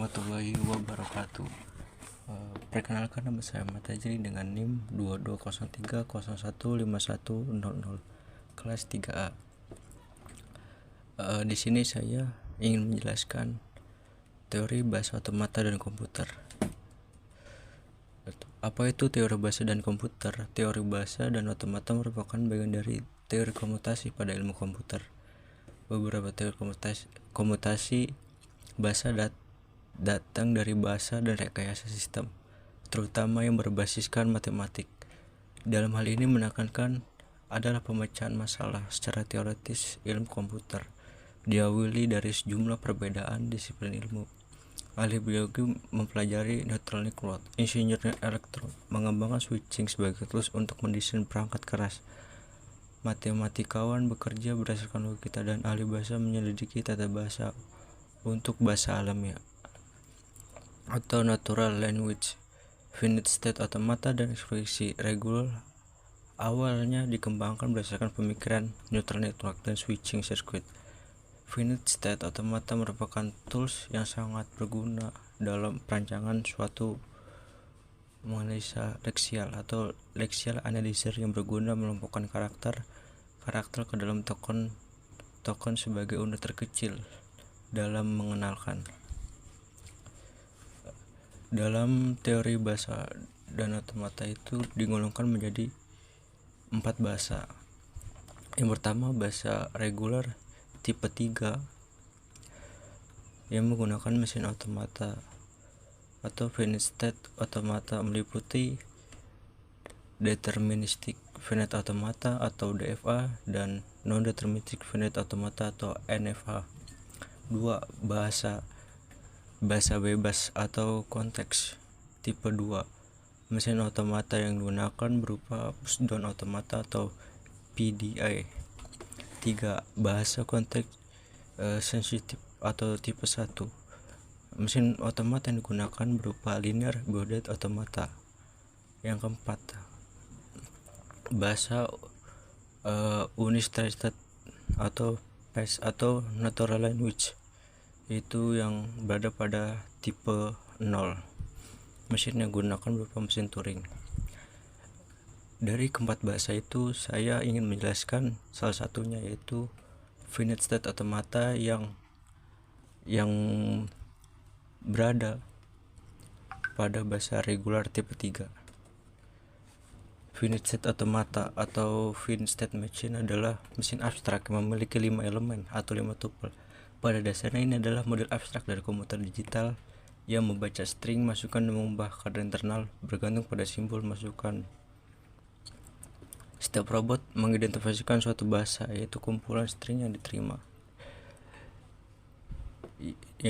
warahmatullahi wabarakatuh. Perkenalkan, nama saya Ahmad Tajri dengan NIM 2203015100 kelas 3A. Di sini saya ingin menjelaskan teori bahasa otomata dan komputer. Apa itu teori bahasa dan komputer? Teori bahasa dan otomata merupakan bagian dari teori komutasi pada ilmu komputer. Beberapa teori komutasi bahasa datang dari bahasa dan rekayasa sistem, terutama yang berbasiskan matematik. Dalam hal ini menekankan adalah pemecahan masalah secara teoritis ilmu komputer, diawali dari sejumlah perbedaan disiplin ilmu. Ahli biologi mempelajari electronic load, insinyur elektron mengembangkan switching sebagai tools untuk mendesain perangkat keras. Matematikawan bekerja berdasarkan logika, dan ahli bahasa menyelidiki tata bahasa untuk bahasa alamiah atau natural language. Finite state automata dan ekspresi regular awalnya dikembangkan berdasarkan pemikiran neutral network dan switching circuit. Finite state automata merupakan tools yang sangat berguna dalam perancangan suatu menganalisa leksial atau lexial analyzer yang berguna melumpuhkan karakter ke dalam token sebagai unit terkecil dalam mengenalkan. Dalam teori bahasa dan otomata itu digolongkan menjadi 4 bahasa. Yang pertama, bahasa regular tipe 3 yang menggunakan mesin otomata atau finite state automata, meliputi deterministic finite automata atau DFA dan non-deterministic finite automata atau NFA. 2. Bahasa bebas atau konteks tipe 2. Mesin otomata yang digunakan berupa pushdown automata atau PDI. 3. Bahasa konteks sensitif atau tipe 1. Mesin otomata yang digunakan berupa linear bounded automata. Yang keempat, bahasa unistrusted atau PES atau natural language, itu yang berada pada tipe 0. Mesin yang digunakan berupa mesin Turing. Dari keempat bahasa itu saya ingin menjelaskan salah satunya, yaitu finite state automata yang berada pada bahasa regular tipe 3. Finite state automata atau finite state machine adalah mesin abstrak yang memiliki 5 elemen atau 5 tuple. Pada dasarnya ini adalah model abstrak dari komputer digital yang membaca string masukan dan mengubah kadar internal bergantung pada simbol masukan. Setiap robot mengidentifikasikan suatu bahasa, yaitu kumpulan string yang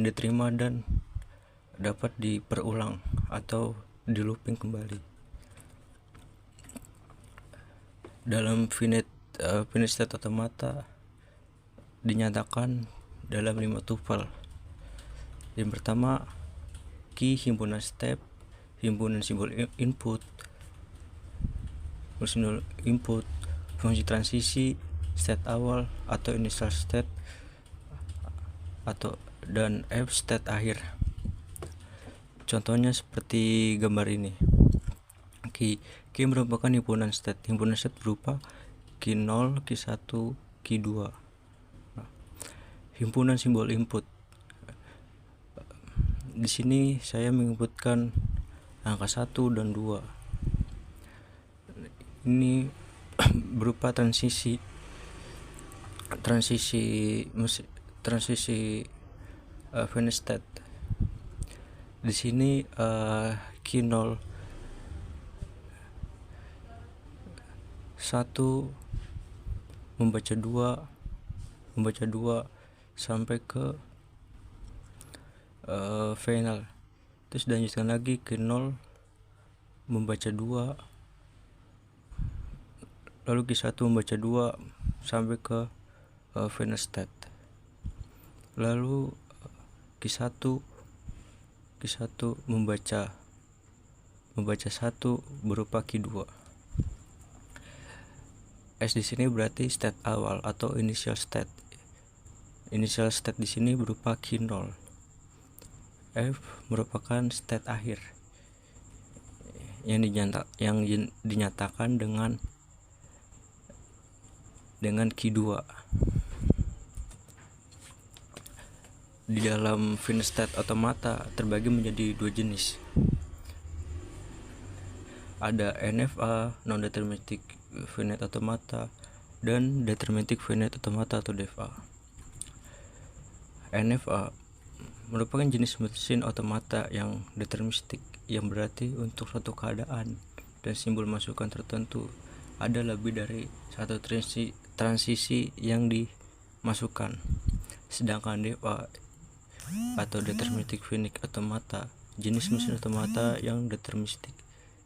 diterima dan dapat diperulang atau di looping kembali. Dalam finite state automata dinyatakan dalam 5 tuple. Yang pertama, key, himpunan step, himpunan simbol input, fungsi transisi, state awal atau initial state, dan F state akhir. Contohnya seperti gambar ini. Key merupakan himpunan state. Himpunan state berupa key 0, key 1, key 2. Himpunan simbol input. Di sini saya menginputkan angka 1 dan 2. Ini berupa transisi finite state. Di sini key 0 1 membaca 2 sampai ke final. Terus dilanjutkan lagi ke 0 membaca 2, lalu Q1 membaca 2 sampai ke final state. Lalu Q1 membaca 1 berupa Q2. S di sini berarti state awal atau initial state. Initial state di sini berupa Q0. F merupakan state akhir yang dinyatakan dengan Q2. Di dalam finite state automata terbagi menjadi dua jenis. Ada NFA, non-deterministic finite automata, dan deterministic finite automata atau DFA. NFA merupakan jenis mesin otomata yang deterministik, yang berarti untuk suatu keadaan dan simbol masukan tertentu ada lebih dari satu transisi yang dimasukkan. Sedangkan DFA atau deterministic finite automata jenis mesin otomata yang deterministik,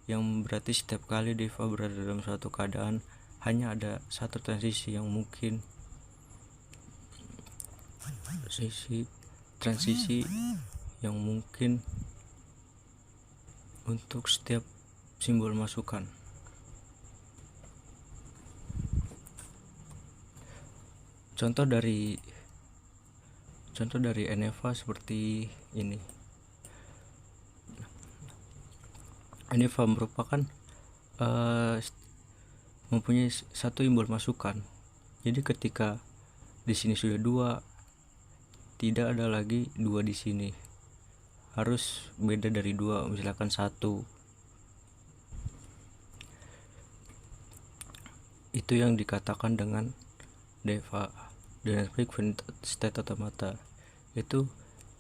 yang berarti setiap kali DFA berada dalam suatu keadaan hanya ada satu transisi yang mungkin untuk setiap simbol masukan. Contoh dari NFA seperti ini. NFA merupakan mempunyai satu simbol masukan. Jadi ketika di sini sudah dua, tidak ada lagi dua di sini, harus beda dari dua, misalkan satu. Itu yang dikatakan dengan DFA, dynamic finite state automata. Itu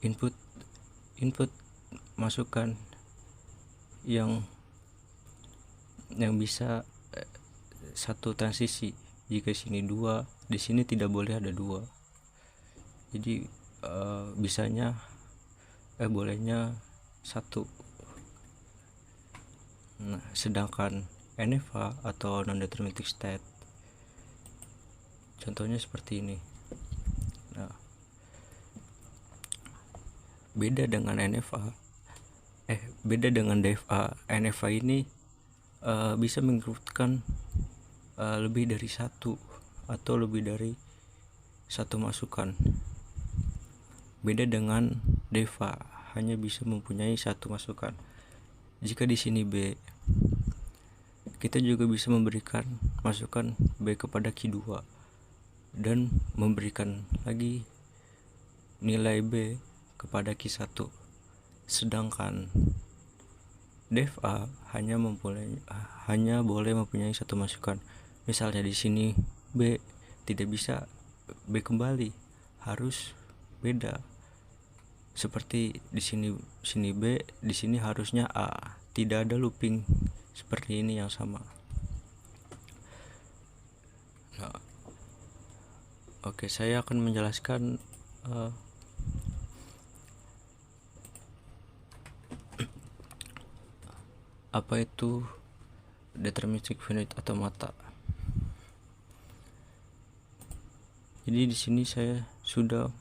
input masukan yang bisa satu transisi. Jika sini dua, di sini tidak boleh ada dua. Jadi bolehnya satu. Nah, sedangkan NFA atau non-deterministic state contohnya seperti ini. Nah, beda dengan DFA. NFA ini bisa mengikutkan lebih dari satu atau lebih dari satu masukan. Beda dengan DFA, hanya bisa mempunyai satu masukan. Jika di sini B, kita juga bisa memberikan masukan B kepada Q2 dan memberikan lagi nilai B kepada Q1. Sedangkan DFA hanya boleh mempunyai satu masukan. Misalnya di sini B, tidak bisa B kembali, harus beda. Seperti di sini B, di sini harusnya A. Tidak ada looping seperti ini yang sama. Nah, oke, saya akan menjelaskan apa itu deterministic finite automata. Jadi di sini saya sudah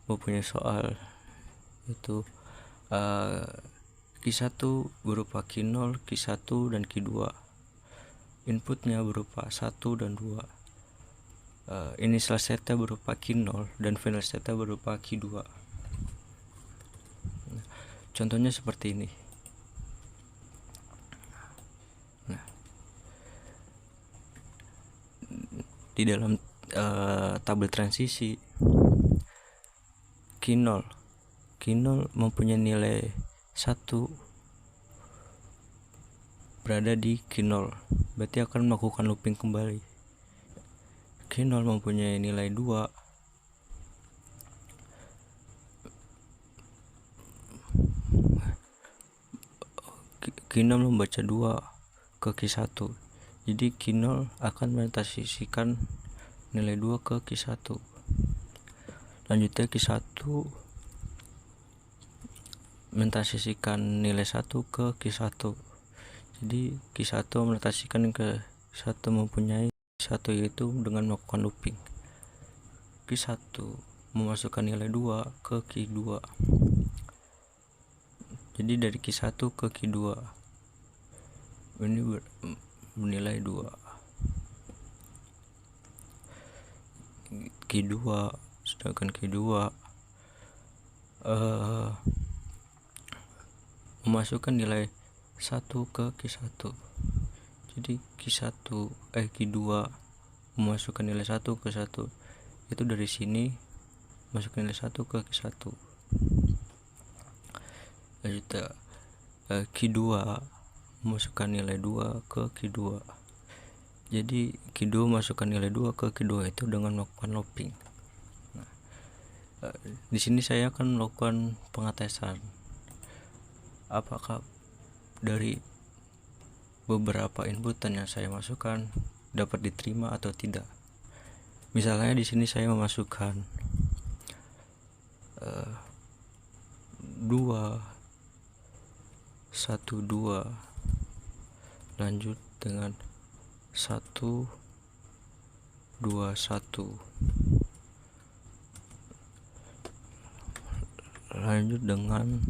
mempunyai soal, itu Q1 berupa Q0, Q1 dan Q2. Inputnya berupa 1 dan 2. Initial state berupa Q0 dan final state berupa Q2. Contohnya seperti ini. Nah, di dalam tabel transisi Q0 mempunyai nilai 1 berada di Q0, berarti akan melakukan looping kembali. Q0 mempunyai nilai 2, Q0 membaca 2 ke Q1, jadi Q0 akan mentransisikan nilai 2 ke Q1. Lanjutnya Q1 mentransisikan nilai 1 ke Q1. Jadi Q1 mentransisikan ke 1 mempunyai 1, yaitu dengan melakukan looping. Q1 memasukkan nilai 2 ke Q2. Jadi dari Q1 ke Q2 ini bernilai 2. Q2, sedangkan Q2 memasukkan nilai 1 ke Q1. Jadi Q2 memasukkan nilai 1 ke 1, itu dari sini masukkan nilai 1 ke Q1. Lanjut Q2 memasukkan nilai 2 ke Q2. Jadi Q2 masukkan nilai 2 ke Q2 itu dengan melakukan looping. Di sini saya akan melakukan pengetesan apakah dari beberapa inputan yang saya masukkan dapat diterima atau tidak. Misalnya di sini saya memasukkan 2 1 2 lanjut dengan 1 2 1 lanjut dengan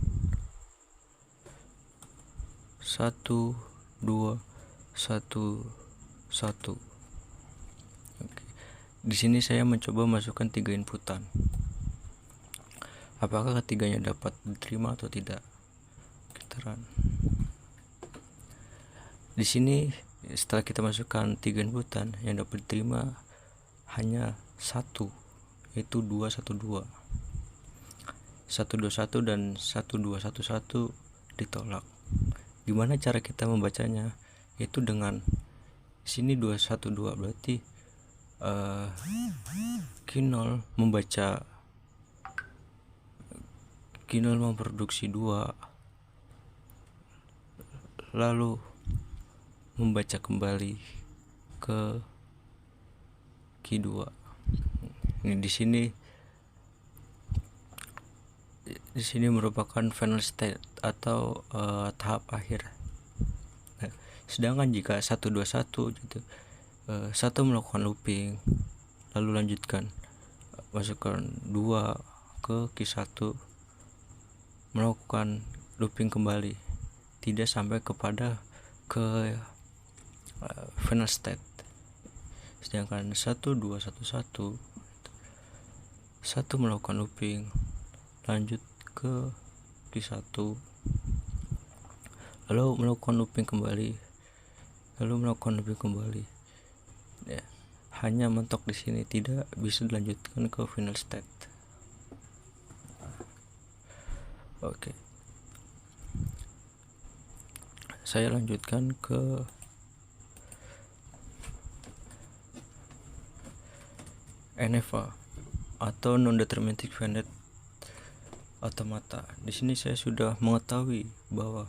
1 2 1 1. Oke. Di sini saya mencoba masukkan 3 inputan. Apakah ketiganya dapat diterima atau tidak? Kita run. Di sini setelah kita masukkan 3 inputan, yang dapat diterima hanya 1, yaitu 212. 121 dan 1211 ditolak. Gimana cara kita membacanya? Yaitu dengan sini 212, berarti Q0 membaca, Q0 memproduksi 2 lalu membaca kembali ke Q2. Ini di sini merupakan final state atau tahap akhir. Sedangkan jika 121 gitu, 1 melakukan looping lalu lanjutkan masukkan 2 ke Q1, melakukan looping kembali, tidak sampai kepada ke final state. Sedangkan 1211 1 melakukan looping lanjut ke Q1 lalu melakukan looping kembali ya, hanya mentok di sini, tidak bisa dilanjutkan ke final state. Oke. Saya lanjutkan ke NFA atau non-deterministic finite automata. Di sini saya sudah mengetahui bahwa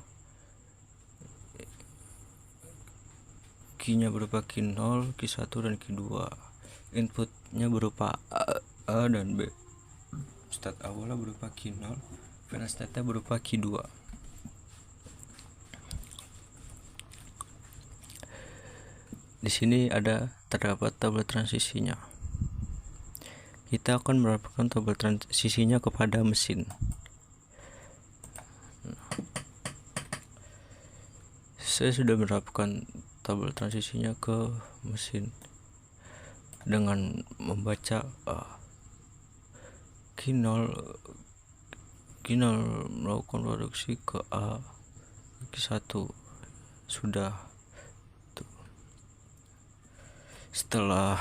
key-nya berupa Q0, Q1 dan Q2. Inputnya berupa A dan B. State awalnya berupa Q0, final state-nya berupa Q2. Di sini terdapat tabel transisinya. Kita akan menerapkan tabel transisinya kepada mesin. Saya sudah menerapkan tabel transisinya ke mesin dengan membaca Q0 melakukan produksi ke A, Q1 sudah. Setelah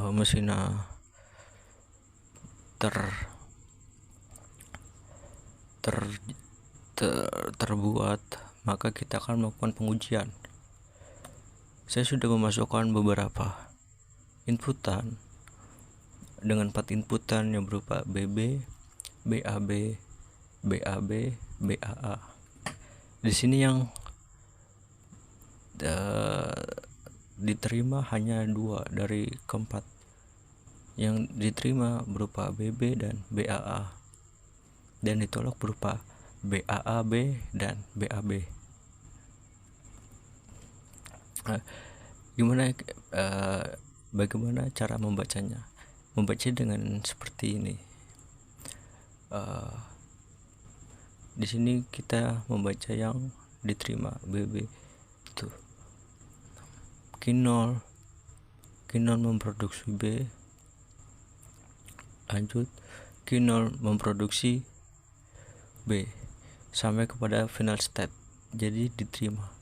mesinnya terbuat, maka kita akan melakukan pengujian. Saya sudah memasukkan beberapa inputan dengan 4 inputan yang berupa BB, BAB, BAB, BAA. Di sini yang diterima hanya 2 dari keempat. Yang diterima berupa BB dan BAA, dan ditolak berupa BAAB dan BAB. Bagaimana cara membacanya? Membaca dengan seperti ini. Di sini kita membaca yang diterima BB itu Q0 memproduksi B, lanjut Q0 memproduksi B sampai kepada final state, jadi diterima.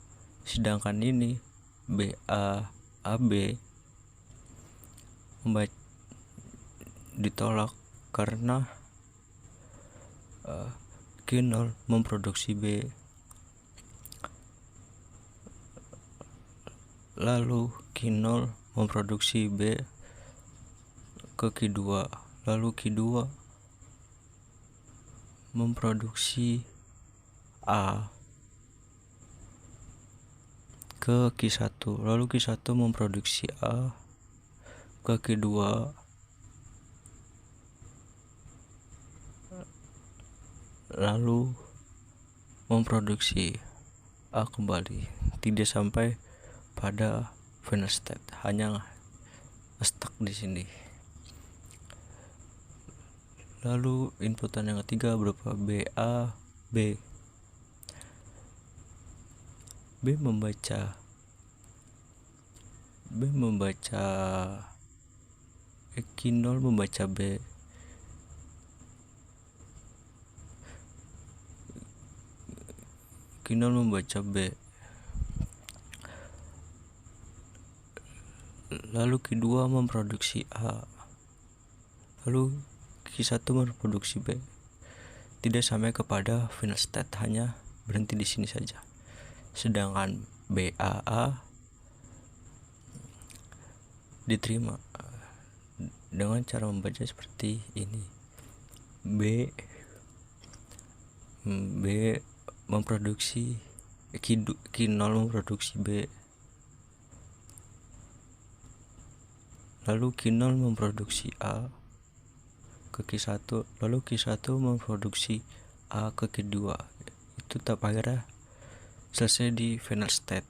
Sedangkan ini AB ditolak karena Q0 memproduksi B, lalu Q0 memproduksi B ke Q2, lalu Q2 memproduksi A ke Q1, lalu Q1 memproduksi A ke Q2, lalu memproduksi A kembali, tidak sampai pada final state, hanya stuck di sini. Lalu inputan yang ketiga berupa B membaca Q0 membaca B, Q0 membaca B, lalu Q2 memproduksi A, lalu Q1 memproduksi B, tidak sampai kepada final state, hanya berhenti di sini saja. Sedangkan BAA diterima dengan cara membaca seperti ini. B memproduksi Q0 memproduksi B, lalu Q0 memproduksi A ke Q1, lalu Q1 memproduksi A ke Q2. Itu tahap akhirnya selesai di final state.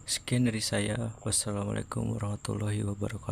Sekian dari saya. Wassalamualaikum warahmatullahi wabarakatuh.